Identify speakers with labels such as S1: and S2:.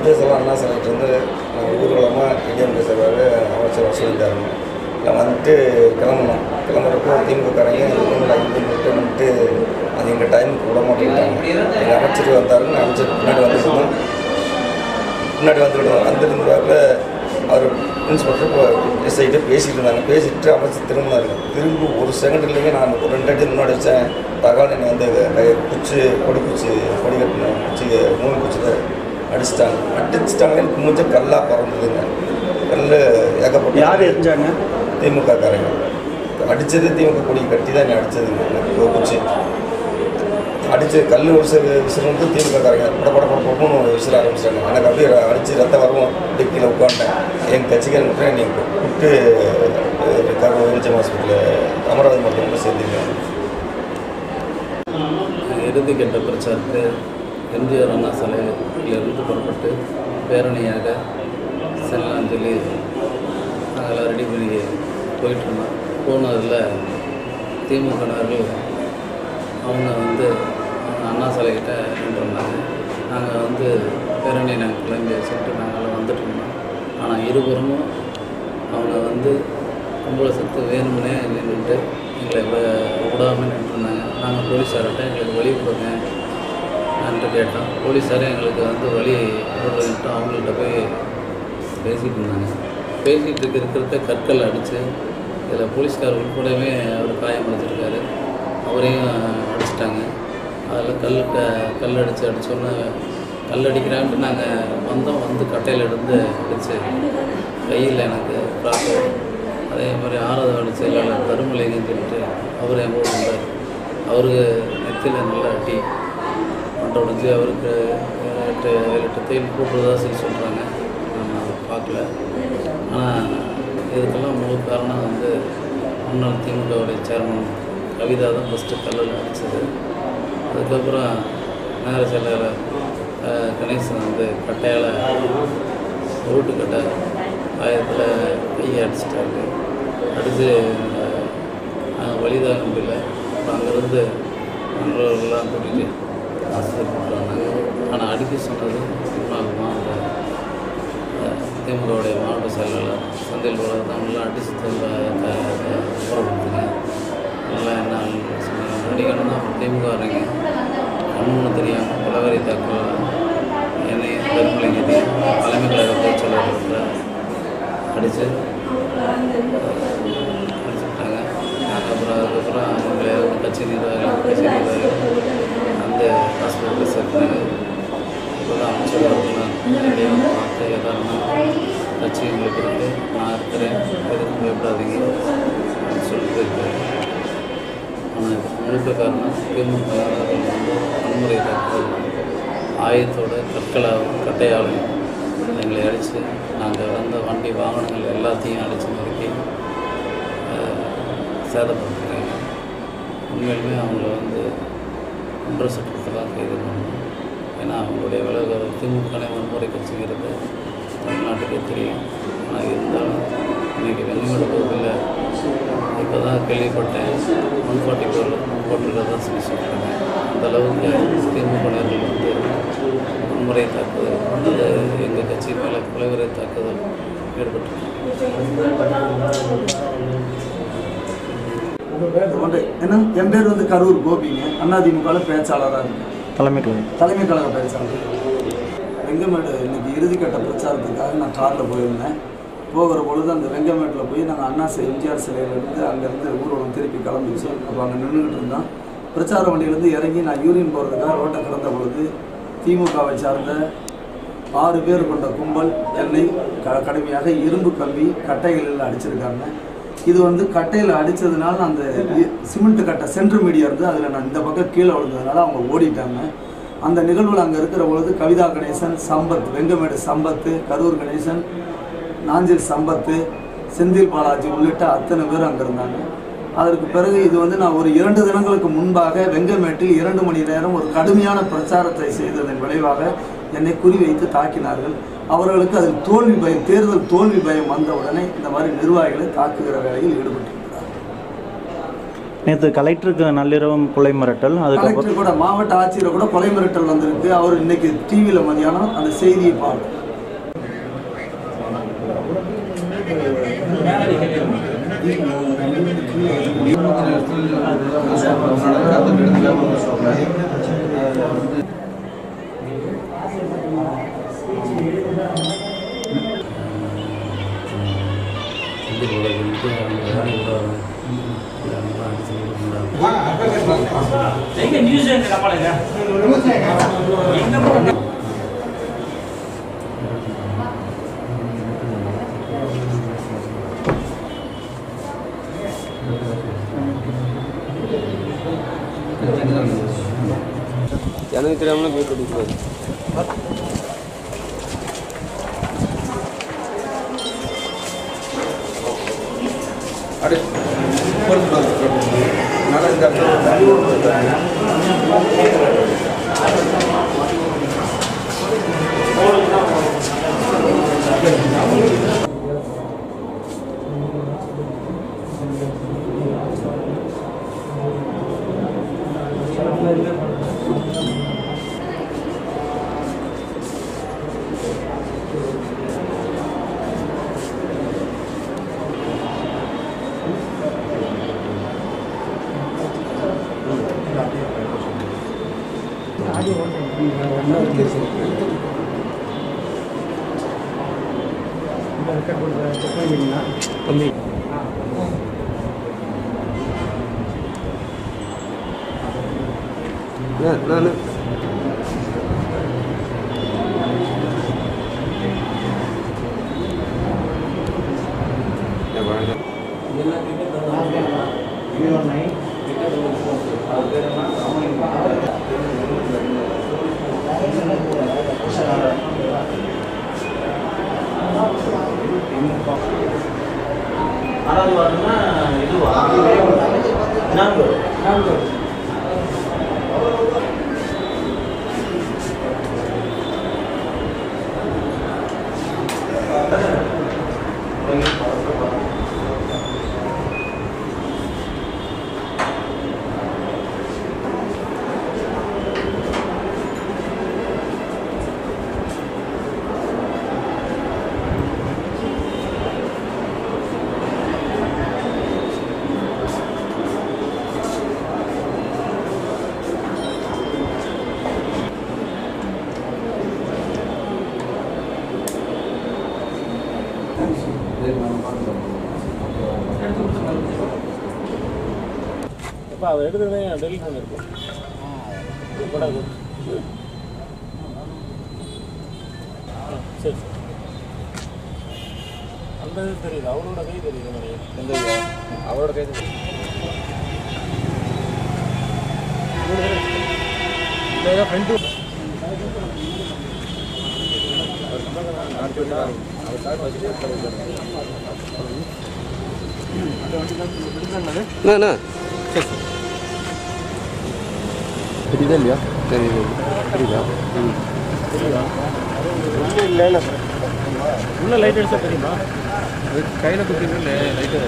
S1: உத்தேசமாக அண்ணா சிலைக்கு வந்து ஊர்வலமாக இந்தியன் பேசுகிறவர் அமைச்சர் சொல்லியிருந்தாருங்க. நான் வந்துட்டு கிளம்பணும். கிளம்புறப்போ திமுகக்காரங்க வந்துட்டு அது எங்கள் டைமுக்கு விட மாட்டேங்கிட்டாங்க. எங்கள் அமைச்சர் வந்தாருன்னு அமைச்சர் முன்னாடி வந்துருந்தாங்க. அவர் பிரின்ஸ்பெக்டர் எஸ்ஐகிட்ட பேசிகிட்டு இருந்தாங்க. பேசிட்டு அமைச்சர் திரும்ப ஒரு செகண்ட் இல்லைங்க. நான் ஒரு 2 அடி முன்னாடி வச்சேன். தகவல் என்னை வந்து கொடி கட்டினேன் குச்சி 3 குச்சியில் அடிச்சிட்டாங்க. எனக்கு மூஞ்ச கல்லாக பறந்ததுங்க. கல் ஏகப்பட்ட
S2: யார் எரிஞ்சாங்க?
S1: திமுகக்காரங்க அடித்தது. திமுக கொடி கட்டி தான் என்னை அடித்ததுங்க. குச்சி அடித்து கல் விசிறு வந்து திமுகக்காரங்க படப்படப்படப்படன்னு விசிற ஆரம்பிச்சிட்டாங்க. எனக்கு அப்படியே அடித்து ரத்தம் வரவும் டிக்கியில் உட்காந்துட்டேன். எங்கள் கட்சிக்காரங்க மட்டும் என்னை கூப்பிட்டு விஜயம் ஹாஸ்பிட்டலில் அமராவதி மருத்துவமனை சேர்த்துருக்காங்க.
S3: இறுதிக்கட்ட பிரச்சாரத்தை எம்ஜிஆர் அண்ணா சிலையிலிருந்து புறப்பட்டு பேரணியாக செல்லலாம்னு சொல்லி நாங்கள்லாம் ரெடி பண்ணி போயிட்டுருந்தோம். போனதில் திமுகவினர்கள் அவங்க வந்து அண்ணா சிலைக்கிட்ட நின்றுருந்தாங்க. நாங்கள் பேரணி நாங்கள் கிளம்பி வச்சுட்டு நாங்கள் வந்துட்டு இருந்தோம். ஆனால் இருபுறமும் அவங்க கும்பலை சத்து வேணும்னே நின்றுட்டு எங்களை விடாமல் நின்றுருந்தாங்க. நாங்கள் போலீஸார்கிட்ட எங்களுக்கு வழி கொடுங்க நான்ட்டு கேட்டோம். போலீஸாரே எங்களுக்கு வழி விட்டு அவங்கள்ட்ட போய் பேசிகிட்டு இருந்தாங்க. பேசிகிட்டு இருக்கிறத கற்கள் அடித்து இதில் போலீஸ்கார் உட்படவே அவர் காயப்படுத்திருக்காரு. அவரையும் அடிச்சிட்டாங்க. அதில் கல் அடித்தோன்னே கல் அடிக்கிறான்ட்டு நாங்கள் வந்தோம். கட்டையில் இருந்து அடித்து கையில் எனக்கு ப்ராப்பர். அதே மாதிரி 6வது வார்டு செயலாளர் தருமலைங்கன்னு சொல்லிட்டு அவர் என் கூட இருந்தார். அவருக்கு நெத்தியில் நல்லா அடி மண்டை உடஞ்சி அவருக்கு 7-8 தையல் போட்டுறதா சொல்லி சொல்கிறாங்க. நம்ம அதை பார்க்கல. ஆனால் இதுக்கெல்லாம் முழு காரணம் முன்னாள் திமுகவுடைய சேர்மன் கவிதா தான் ஃபஸ்ட்டு கல்லில் அடித்தது. அதுக்கப்புறம் நகர செயலாளர் கணேசன் கட்டையால் உருட்டுக்கட்டை ஆயிரத்தில் கையை அடிச்சிட்டாரு. அடித்து வழிதாக முடியல. அப்புறம் அங்கேருந்து நண்பர்கள்லாம் கூட்டிகிட்டு ஆஸ்பத்திரி கூப்பிட்டு வந்தாங்க. ஆனால் அடிக்க சொன்னது முன்னாள் மாவட்ட திமுகவுடைய மாவட்ட செயலாளர் செந்தில் பாலாஜி தான் நல்லா அடித்து கொடுத்துங்க. நல்லா என்ன சொன்னாங்க அடிக்கணும் தான். திமுகங்க கண்ணு தெரியாமல் உலவரி தாக்கல் என்னை தருமலைங்கத்தையும் தலைமை கழக பொதுச்செயலாளர்கிட்ட அடித்து அடிச்சுட்டாங்க. அப்புறம் அதுக்கப்புறம் எங்களை கட்சி நிர்வாகிகள் அந்த ஹாஸ்பிட்டலில் சேர்த்தாங்க. இப்போ தான் அமைச்சர்கள் நேரடியாக பார்த்து எதாவது கட்சி எங்களுக்கு இருக்குது, நான் இருக்கிறேன், எதுக்கும் பயப்படாதீங்க அப்படின்னு சொல்லிட்டு இருக்காரு. ஆனால் இதுக்கு முழுக்க காரணம் திமுக வன்முறை தாக்குதல் ஆயத்தோட கட்டையாலையும் எங்களை அடித்து நாங்கள் வந்த வண்டி வாகனங்கள் எல்லாத்தையும் அடித்து நறுக்கி சேதப்படுத்துகிறாங்க. உண்மையிலுமே அவங்கள ஒன்றரை சட்டத்தெல்லாம் கைது பண்ணணும். ஏன்னா அவங்களுடைய விலகு திமுக வன்முறை கட்சிங்கிறது தமிழ்நாட்டுக்கே தெரியும். ஆனால் இருந்தாலும் இன்றைக்கி வெங்கமேடு பகுதியில் இப்போ தான் கேள்விப்பட்டேன் 144 போட்டுருக்கதான் சொல்லி சொல்கிறாங்க. அந்தளவுக்கு திமுகவினர்கள் வன்முறை தாக்குதல் அது எங்கள் கட்சி மேலே கொலைவரை தாக்குதல் ஈடுபட்டிருக்காங்க.
S2: என் பேர் கரூர் கோபிங்க. அதிமுகவில் பேச்சாளராக இருக்கேன். தலைமை கழக பேச்சாளர். வெங்கமேடு இன்னைக்கு இறுதிக்கட்ட பிரச்சாரத்துக்காக நான் காரில் போயிருந்தேன். போகிற பொழுது அந்த வெங்கமேட்டில் போய் நாங்கள் அண்ணா எம்ஜிஆர் சிலையிலேருந்து அங்கேருந்து ஊர்வலம் திருப்பி கிளம்பிச்சு. அப்போ அங்கே நின்றுக்கிட்டு இருந்தோம். பிரச்சார வண்டியிலேருந்து இறங்கி நான் யூரின் போகிறதுக்காக ரோட்டை கிடந்த பொழுது திமுகவை சார்ந்த 6 பேர் கொண்ட கும்பல் என்னை கடுமையாக இரும்பு கம்பி கட்டைகளில் அடிச்சிருக்காங்க. இது கட்டையில் அடித்ததுனால அந்த சிமெண்ட் கட்டை சென்ட்ரு மீடியா இருந்து அதில் நான் இந்த பக்கம் கீழே விழுந்ததுனால அவங்க ஓடிட்டாங்க. அந்த நிகழ்வில் அங்கே இருக்கிற பொழுது கவிதா கணேசன், சம்பத், வெங்கமேடு சம்பத்து, கரூர் கணேசன், நாஞ்சில் சம்பத்து, செந்தில் பாலாஜி உள்ளிட்ட அத்தனை பேர் அங்கே இருந்தாங்க. அதற்கு பிறகு இது நான் ஒரு 2 தினங்களுக்கு முன்பாக வெங்கமேட்டில் 2 மணி நேரம் ஒரு கடுமையான பிரச்சாரத்தை செய்ததன் விளைவாக என்னை குறிவைத்து தாக்கினார்கள். அவர்களுக்கு அதில் தோல்வி பயம், தேர்தல் தோல்வி பயம் வந்தவுடனே இந்த மாதிரி நிர்வாகிகளை தாக்குகிற வேலையில் ஈடுபட்டிருக்கிறார்.
S4: நேற்று கலெக்டருக்கு நள்ளிரவும் கொலை மிரட்டல், அதுக்கப்புறம்
S2: கலெக்டர் கூட மாவட்ட ஆட்சியர் கூட கொலை மிரட்டல் வந்திருக்கு. அவர் இன்னைக்கு டிவியில் மதியானம் அந்த செய்தியை பார்த்து
S5: எனக்கு தெரியாமல் போய் கொடுக்கூடாது. நான்
S6: அவர் எடுக்கிறதே டெலிட் பண்ணியிருக்கோம். சரி சரி, அந்த இது தெரியுது, அவரோட கை தெரியுது. எந்த அவரோட கை தெரியுது. ஃப்ரெண்டு தெரியுதா இல்லையா? தெரியுது. தெரியுதா? தெரியுதா? இல்லை உள்ள லைட் அடிச்சா தெரியுமா? கையில் குத்திட்டு லைட்டு